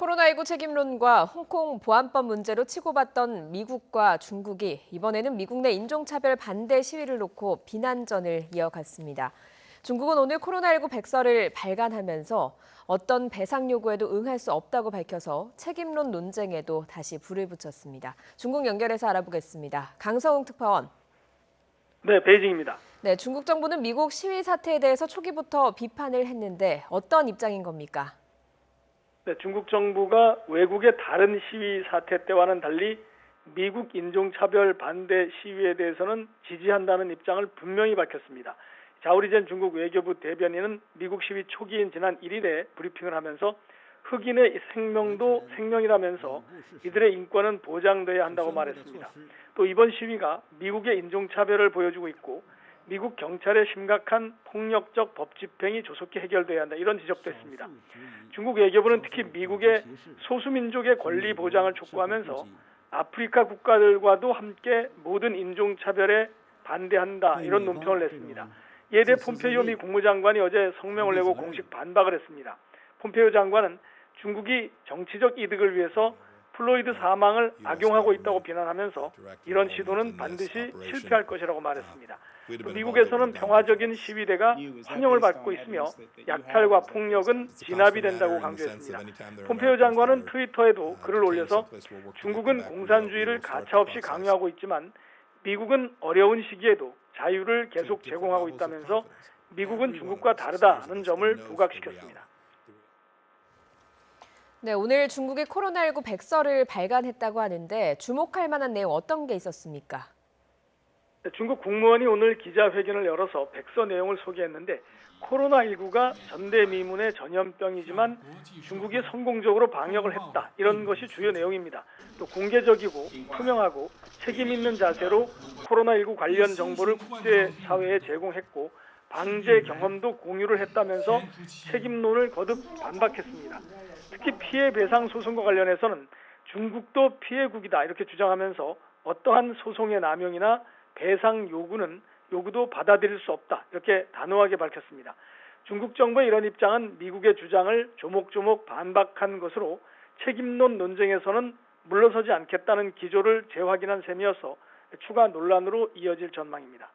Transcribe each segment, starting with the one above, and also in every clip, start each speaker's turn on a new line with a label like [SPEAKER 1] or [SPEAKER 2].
[SPEAKER 1] 코로나19 책임론과 홍콩 보안법 문제로 치고받던 미국과 중국이 이번에는 미국 내 인종차별 반대 시위를 놓고 비난전을 이어갔습니다. 중국은 오늘 코로나19 백서를 발간하면서 어떤 배상 요구에도 응할 수 없다고 밝혀서 책임론 논쟁에도 다시 불을 붙였습니다. 중국 연결해서 알아보겠습니다. 강서웅 특파원.
[SPEAKER 2] 네, 베이징입니다.
[SPEAKER 1] 네, 중국 정부는 미국 시위 사태에 대해서 초기부터 비판을 했는데 어떤 입장인 겁니까?
[SPEAKER 2] 네, 중국 정부가 외국의 다른 시위 사태 때와는 달리 미국 인종차별 반대 시위에 대해서는 지지한다는 입장을 분명히 밝혔습니다. 자오리젠 중국 외교부 대변인은 미국 시위 초기인 지난 1일에 브리핑을 하면서 흑인의 생명도 생명이라면서 이들의 인권은 보장돼야 한다고 말했습니다. 또 이번 시위가 미국의 인종차별을 보여주고 있고 미국 경찰의 심각한 폭력적 법 집행이 조속히 해결돼야 한다, 이런 지적도 했습니다. 중국 외교부는 특히 미국의 소수민족의 권리 보장을 촉구하면서 아프리카 국가들과도 함께 모든 인종차별에 반대한다, 이런 논평을 냈습니다. 이에 대해 폼페이오 미 국무장관이 어제 성명을 내고 공식 반박을 했습니다. 폼페이오 장관은 중국이 정치적 이득을 위해서 플로이드 사망을 악용하고 있다고 비난하면서 이런 시도는 반드시 실패할 것이라고 말했습니다. 또 미국에서는 평화적인 시위대가 환영을 받고 있으며 약탈과 폭력은 진압이 된다고 강조했습니다. 폼페이오 장관은 트위터에도 글을 올려서 중국은 공산주의를 가차없이 강요하고 있지만 미국은 어려운 시기에도 자유를 계속 제공하고 있다면서 미국은 중국과 다르다는 점을 부각시켰습니다.
[SPEAKER 1] 네, 오늘 중국이 코로나19 백서를 발간했다고 하는데 주목할 만한 내용 어떤 게 있었습니까?
[SPEAKER 2] 중국 국무원이 오늘 기자회견을 열어서 백서 내용을 소개했는데 코로나19가 전대미문의 전염병이지만 중국이 성공적으로 방역을 했다, 이런 것이 주요 내용입니다. 또 공개적이고 투명하고 책임 있는 자세로 코로나19 관련 정보를 국제사회에 제공했고 방제 경험도 공유를 했다면서 책임론을 거듭 반박했습니다. 특히 피해 배상 소송과 관련해서는 중국도 피해국이다, 이렇게 주장하면서 어떠한 소송의 남용이나 배상 요구도 받아들일 수 없다, 이렇게 단호하게 밝혔습니다. 중국 정부의 이런 입장은 미국의 주장을 조목조목 반박한 것으로 책임론 논쟁에서는 물러서지 않겠다는 기조를 재확인한 셈이어서 추가 논란으로 이어질 전망입니다.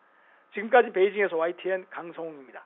[SPEAKER 2] 지금까지 베이징에서 YTN 강성웅입니다.